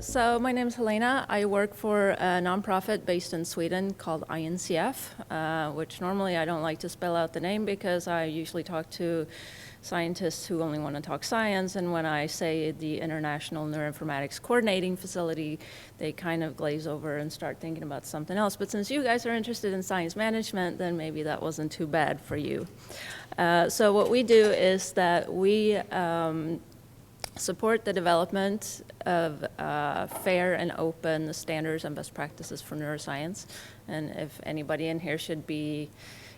So my name is Helena. I work for a nonprofit based in Sweden called INCF, which normally I don't like to spell out the name because I usually talk to scientists who only want to talk science, and when I say the International Neuroinformatics Coordinating Facility, they kind of glaze over and start thinking about something else. But since you guys are interested in science management, then maybe that wasn't too bad for you. So what we do is that we support the development of fair and open standards and best practices for neuroscience. And if anybody in here should be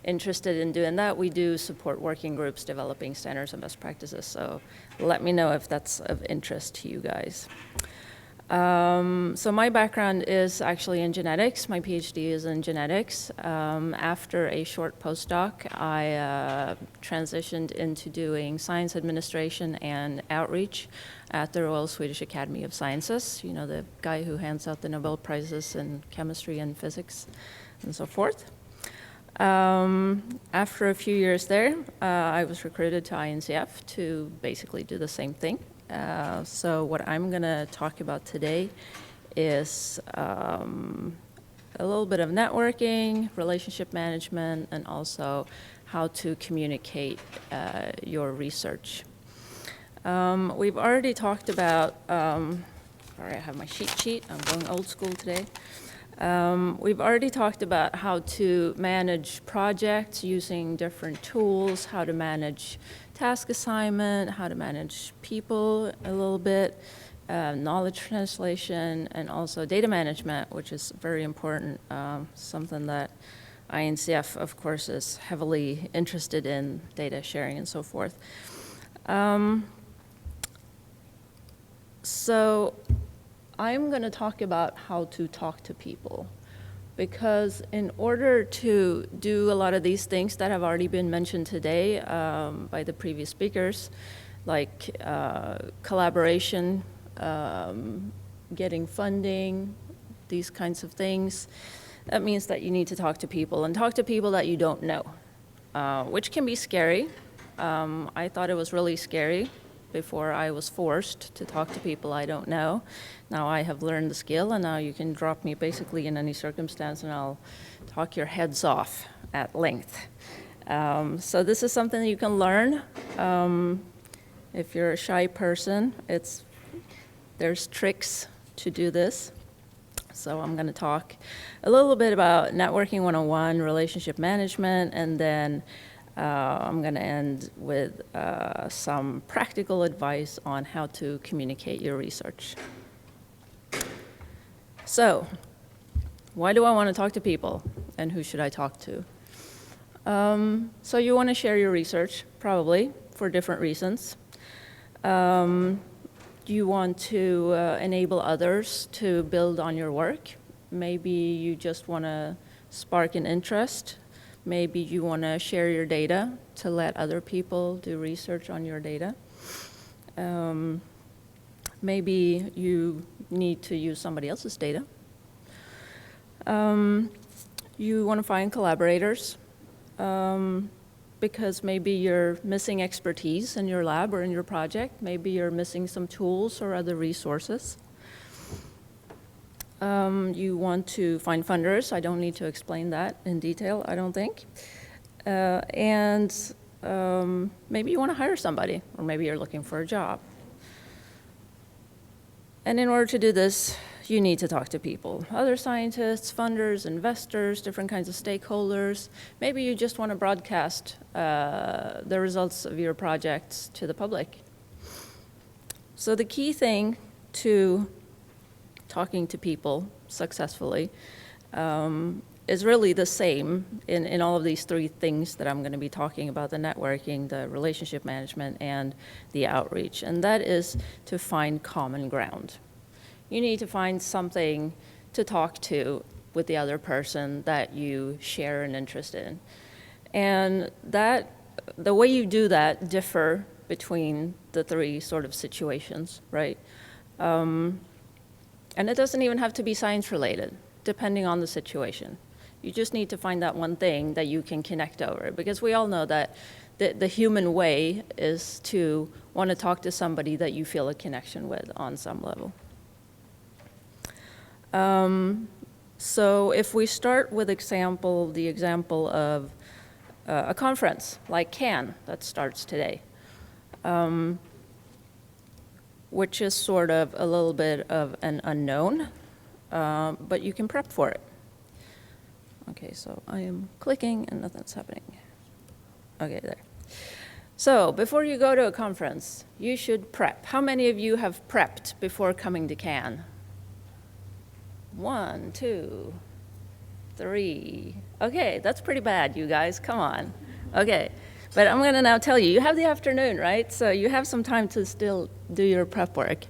interested in doing that, we do support working groups developing standards and best practices. So let me know if that's of interest to you guys. So my background is actually in genetics. My PhD is in genetics. After a short postdoc, I transitioned into doing science administration and outreach at the Royal Swedish Academy of Sciences. You know, the guy who hands out the Nobel Prizes in chemistry and physics and so forth. After a few years there, I was recruited to INCF to basically do the same thing. So what I'm going to talk about today is a little bit of networking, relationship management, and also how to communicate your research. We've already talked about, sorry, I have my cheat sheet. I'm going old school today. We've already talked about how to manage projects using different tools, how to manage task assignment, how to manage people a little bit, knowledge translation, and also data management, which is very important, something that INCF, of course, is heavily interested in, data sharing and so forth. So I'm going to talk about how to talk to people, because in order to do a lot of these things that have already been mentioned today by the previous speakers, like collaboration, getting funding, these kinds of things, that means that you need to talk to people, and talk to people that you don't know, which can be scary. I thought it was really scary before I was forced to talk to people I don't know. Now I have learned the skill, and now you can drop me basically in any circumstance and I'll talk your heads off at length. So this is something that you can learn. If you're a shy person, there's tricks to do this. So I'm going to talk a little bit about networking 101, relationship management, and then I'm going to end with some practical advice on how to communicate your research. So, why do I want to talk to people, and who should I talk to? So you want to share your research, probably, for different reasons. You want to enable others to build on your work. Maybe you just want to spark an interest. Maybe you want to share your data to let other people do research on your data. Maybe you need to use somebody else's data. You want to find collaborators because maybe you're missing expertise in your lab or in your project. Maybe you're missing some tools or other resources. You want to find funders. I don't need to explain that in detail, I don't think. And maybe you want to hire somebody, or maybe you're looking for a job. And in order to do this, you need to talk to people, other scientists, funders, investors, different kinds of stakeholders. Maybe you just want to broadcast the results of your projects to the public. So the key thing to talking to people successfully is really the same in all of these three things that I'm going to be talking about: the networking, the relationship management, and the outreach. And that is to find common ground. You need to find something to talk to with the other person that you share an interest in. And the way you do that differ between the three sort of situations, right? And it doesn't even have to be science related, depending on the situation. You just need to find that one thing that you can connect over, because we all know that the human way is to want to talk to somebody that you feel a connection with on some level. So if we start with the example of a conference like CAN that starts today, which is sort of a little bit of an unknown, but you can prep for it. Okay, so I am clicking and nothing's happening. Okay, there. So before you go to a conference, you should prep. How many of you have prepped before coming to CAN? 1, 2, 3. Okay, that's pretty bad, you guys. Come on. Okay, but I'm going to now tell you, you have the afternoon, right? So you have some time to still do your prep work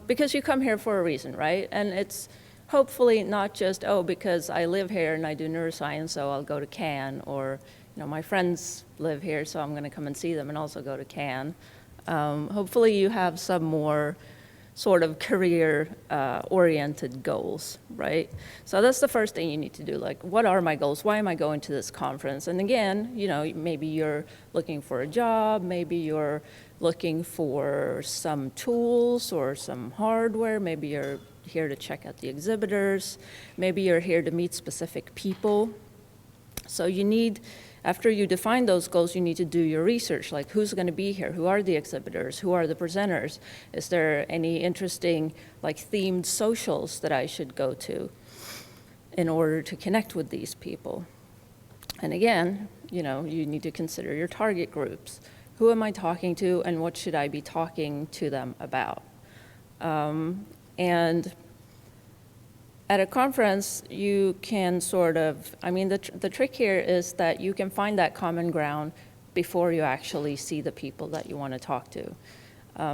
because you come here for a reason, right? And it's hopefully not just, oh, because I live here and I do neuroscience, so I'll go to CAN, or my friends live here, so I'm going to come and see them and also go to CAN. Hopefully you have some more sort of career-oriented goals, right? So that's the first thing you need to do, like, what are my goals? Why am I going to this conference? And again, maybe you're looking for a job, maybe you're looking for some tools or some hardware, maybe you're here to check out the exhibitors, maybe you're here to meet specific people. So you need, after you define those goals, you need to do your research, like who's going to be here, who are the exhibitors, who are the presenters, is there any interesting themed socials that I should go to in order to connect with these people. And again, you need to consider your target groups. Who am I talking to and what should I be talking to them about? And at a conference, you can the trick here is that you can find that common ground before you actually see the people that you want to talk to.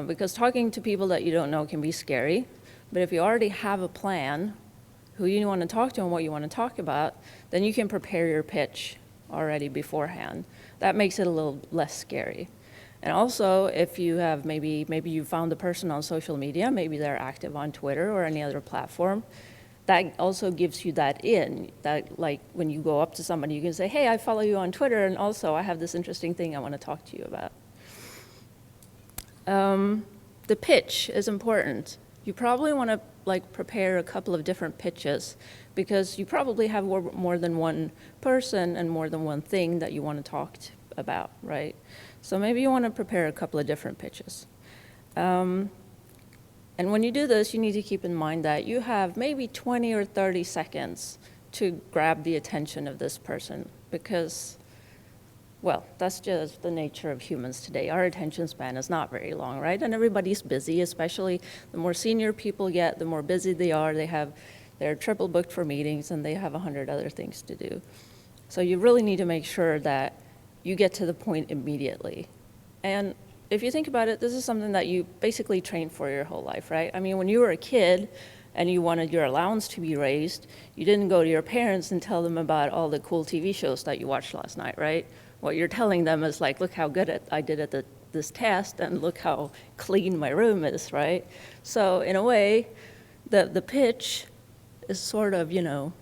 Because talking to people that you don't know can be scary, but if you already have a plan, who you want to talk to and what you want to talk about, then you can prepare your pitch already beforehand. That makes it a little less scary. And also, if you have maybe you found the person on social media, maybe they're active on Twitter or any other platform, that also gives you that when you go up to somebody, you can say, hey, I follow you on Twitter, and also I have this interesting thing I want to talk to you about. The pitch is important. You probably want to prepare a couple of different pitches because you probably have more than one person and more than one thing that you want to talk about, right? So maybe you want to prepare a couple of different pitches. And when you do this, you need to keep in mind that you have maybe 20 or 30 seconds to grab the attention of this person because, well, that's just the nature of humans today. Our attention span is not very long, right? And everybody's busy, especially the more senior people get, the more busy they are. They're triple booked for meetings and they have 100 other things to do. So you really need to make sure that you get to the point immediately. And if you think about it, this is something that you basically trained for your whole life, right? I mean, when you were a kid and you wanted your allowance to be raised, you didn't go to your parents and tell them about all the cool TV shows that you watched last night, right? What you're telling them is look how good I did at this test and look how clean my room is, right? So in a way, the pitch is sort of,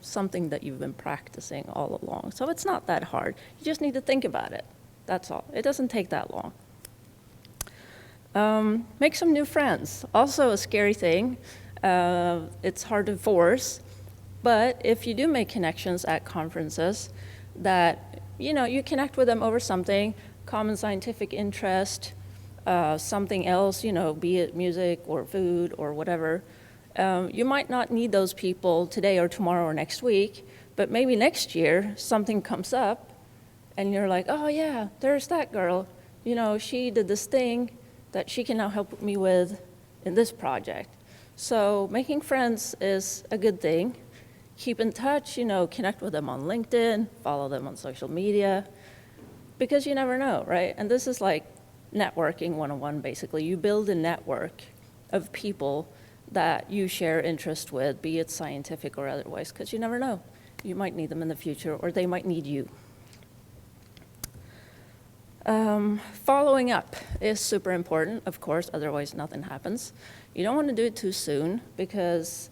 something that you've been practicing all along. So it's not that hard. You just need to think about it. That's all. It doesn't take that long. Make some new friends. Also a scary thing. It's hard to force. But if you do make connections at conferences that, you connect with them over something, common scientific interest, something else, be it music or food or whatever, you might not need those people today or tomorrow or next week, but maybe next year something comes up and you're like, oh yeah, there's that girl. She did this thing that she can now help me with in this project. So making friends is a good thing. Keep in touch, connect with them on LinkedIn, follow them on social media, because you never know, right? And this is like networking 101, basically. You build a network of people that you share interest with, be it scientific or otherwise, because you never know. You might need them in the future, or they might need you. Following up is super important, of course, otherwise nothing happens. You don't want to do it too soon, because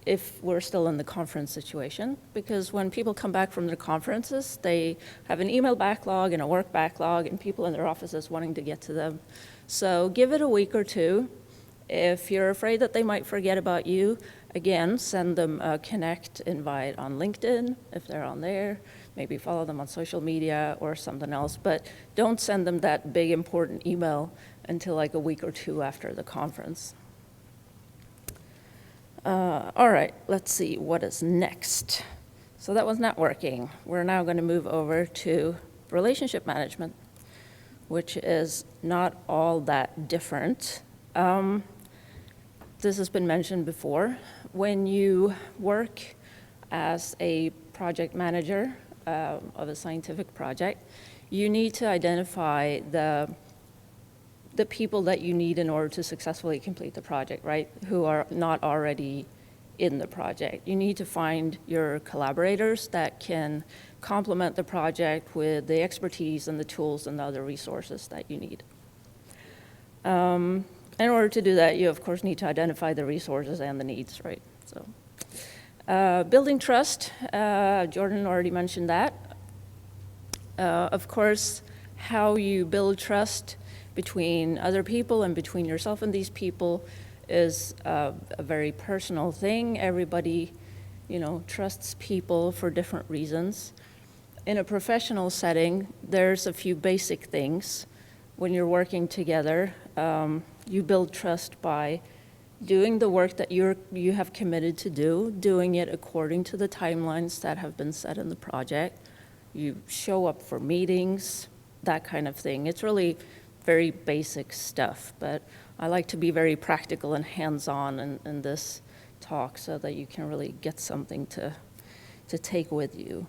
if we're still in the conference situation, because when people come back from their conferences, they have an email backlog and a work backlog and people in their offices wanting to get to them. So give it a week or two If you're afraid that they might forget about you, again, send them a connect invite on LinkedIn if they're on there. Maybe follow them on social media or something else, but don't send them that big important email until like a week or two after the conference. All right, let's see what is next. So that was networking. We're now going to move over to relationship management, which is not all that different. This has been mentioned before. When you work as a project manager of a scientific project, you need to identify the people that you need in order to successfully complete the project, right? Who are not already in the project. You need to find your collaborators that can complement the project with the expertise and the tools and the other resources that you need. In order to do that, you of course need to identify the resources and the needs, right? So, building trust, Jordan already mentioned that. Of course, how you build trust between other people and between yourself and these people is a very personal thing. Everybody, trusts people for different reasons. In a professional setting, there's a few basic things. When you're working together, you build trust by doing the work that you have committed to do, doing it according to the timelines that have been set in the project. You show up for meetings, that kind of thing. It's really very basic stuff, but I like to be very practical and hands-on in this talk so that you can really get something to take with you.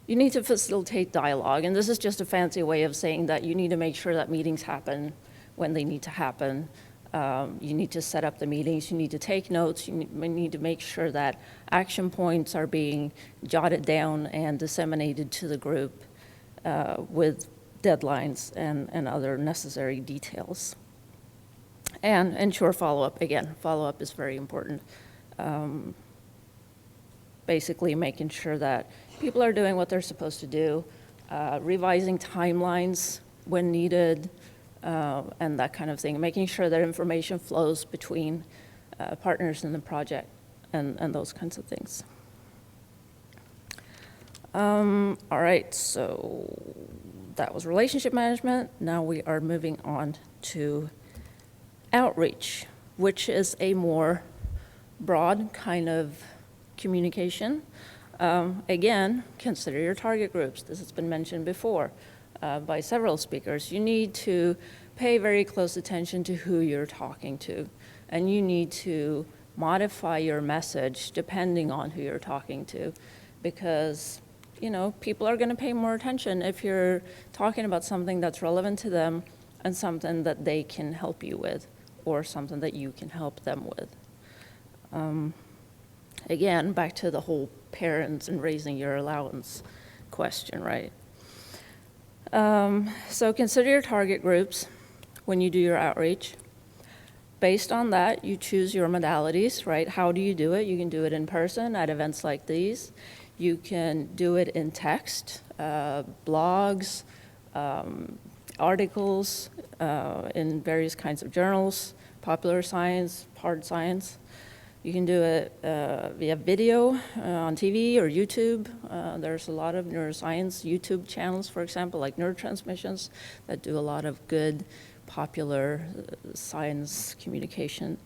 You need to facilitate dialogue, and this is just a fancy way of saying that you need to make sure that meetings happen when they need to happen. You need to set up the meetings, you need to take notes, you need to make sure that action points are being jotted down and disseminated to the group with deadlines and other necessary details. And ensure follow-up. Again, follow-up is very important. Basically making sure that people are doing what they're supposed to do, revising timelines when needed, and that kind of thing, making sure that information flows between partners in the project and those kinds of things. All right, so that was relationship management. Now we are moving on to outreach, which is a more broad kind of communication. Again, consider your target groups. This has been mentioned before by several speakers. You need to pay very close attention to who you're talking to, and you need to modify your message depending on who you're talking to, because people are going to pay more attention if you're talking about something that's relevant to them and something that they can help you with, or something that you can help them with. Again, back to the whole parents and raising your allowance question, right? So consider your target groups when you do your outreach. Based on that, you choose your modalities, right? How do you do it? You can do it in person at events like these. You can do it in text, blogs, articles in various kinds of journals, popular science, hard science. You can do it via video on TV or YouTube. There's a lot of neuroscience YouTube channels, for example, like Neurotransmissions, that do a lot of good, popular science communication.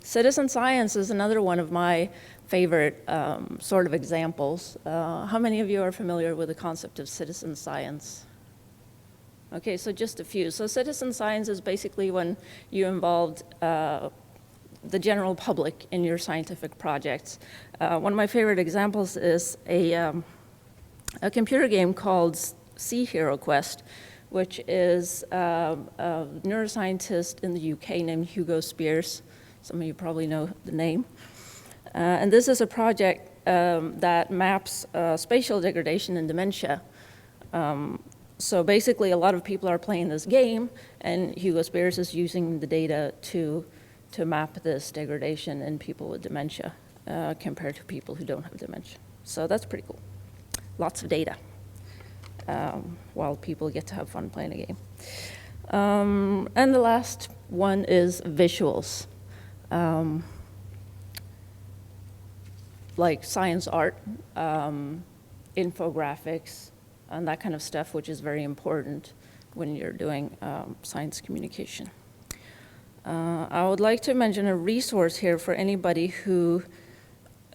Citizen science is another one of my favorite sort of examples. How many of you are familiar with the concept of citizen science? Okay, so just a few. So citizen science is basically when you involved the general public in your scientific projects. One of my favorite examples is a computer game called Sea Hero Quest, which is a neuroscientist in the UK named Hugo Spears. Some of you probably know the name. And this is a project that maps spatial degradation and dementia. So basically, a lot of people are playing this game, and Hugo Spears is using the data to map this degradation in people with dementia compared to people who don't have dementia. So that's pretty cool. Lots of data while people get to have fun playing a game. And the last one is visuals, like science art, infographics, and that kind of stuff, which is very important when you're doing science communication. I would like to mention a resource here for anybody who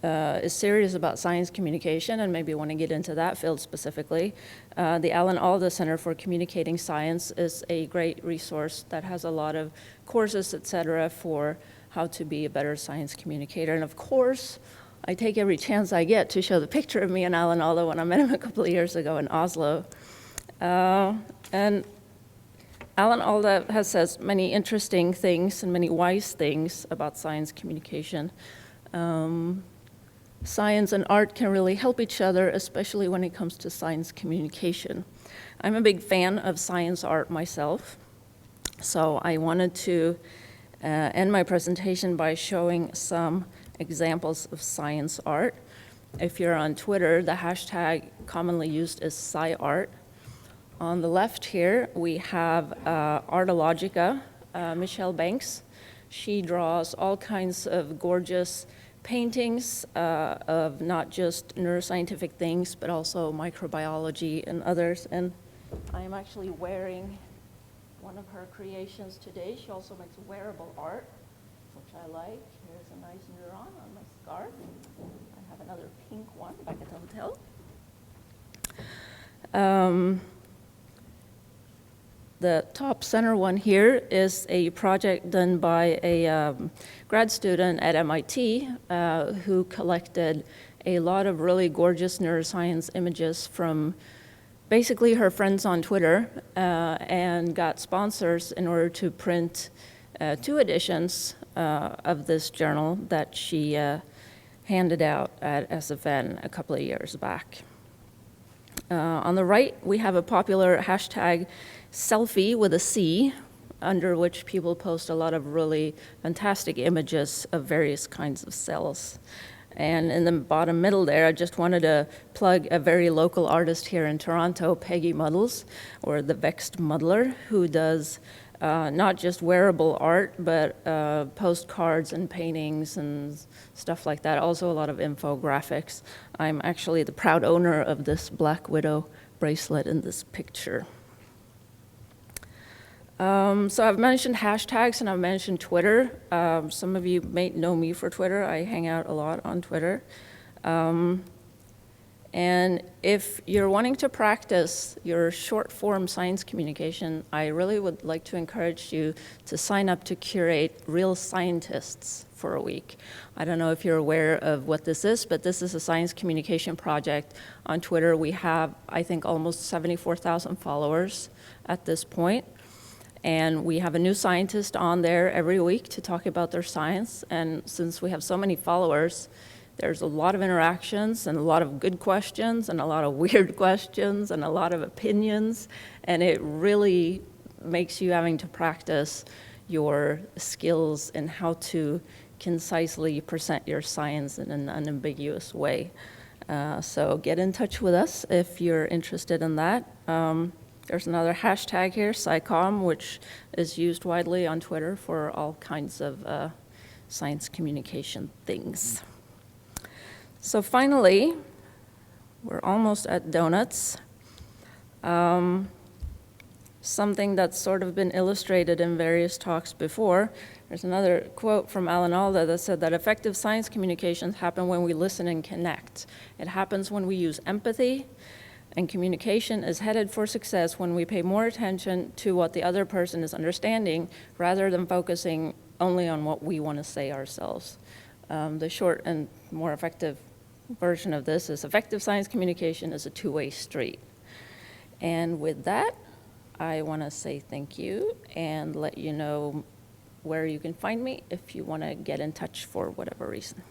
is serious about science communication and maybe want to get into that field specifically. The Alan Alda Center for Communicating Science is a great resource that has a lot of courses, etc., for how to be a better science communicator. And of course, I take every chance I get to show the picture of me and Alan Alda when I met him a couple of years ago in Oslo. And Alan Alda has said many interesting things and many wise things about science communication. Science and art can really help each other, especially when it comes to science communication. I'm a big fan of science art myself, so I wanted to end my presentation by showing some examples of science art. If you're on Twitter, the hashtag commonly used is SciArt. On the left here, we have Artologica, Michelle Banks. She draws all kinds of gorgeous paintings of not just neuroscientific things, but also microbiology and others. And I am actually wearing one of her creations today. She also makes wearable art, which I like. Here's a nice neuron on my scarf. I have another pink one back at the hotel. The top center one here is a project done by a grad student at MIT who collected a lot of really gorgeous neuroscience images from basically her friends on Twitter and got sponsors in order to print 2 editions of this journal that she handed out at SFN a couple of years back. On the right, we have a popular hashtag selfie with a C, under which people post a lot of really fantastic images of various kinds of cells. And in the bottom middle there, I just wanted to plug a very local artist here in Toronto, Peggy Muddles, or the Vexed Muddler, who does not just wearable art, but postcards and paintings and stuff like that. Also a lot of infographics. I'm actually the proud owner of this Black Widow bracelet in this picture. So I've mentioned hashtags and I've mentioned Twitter. Some of you may know me for Twitter. I hang out a lot on Twitter. And if you're wanting to practice your short form science communication, I really would like to encourage you to sign up to Curate Real Scientists for a week. I don't know if you're aware of what this is, but this is a science communication project on Twitter. We have, I think, almost 74,000 followers at this point. And we have a new scientist on there every week to talk about their science. And since we have so many followers, there's a lot of interactions and a lot of good questions and a lot of weird questions and a lot of opinions. And it really makes you having to practice your skills in how to concisely present your science in an unambiguous way. So get in touch with us if you're interested in that. There's another hashtag here, SciComm, which is used widely on Twitter for all kinds of science communication things. So finally, we're almost at donuts. Something that's sort of been illustrated in various talks before. There's another quote from Alan Alda that said that effective science communications happen when we listen and connect. It happens when we use empathy, and communication is headed for success when we pay more attention to what the other person is understanding rather than focusing only on what we want to say ourselves. The short and more effective version of this is effective science communication is a two-way street. And with that, I want to say thank you and let you know where you can find me if you want to get in touch for whatever reason.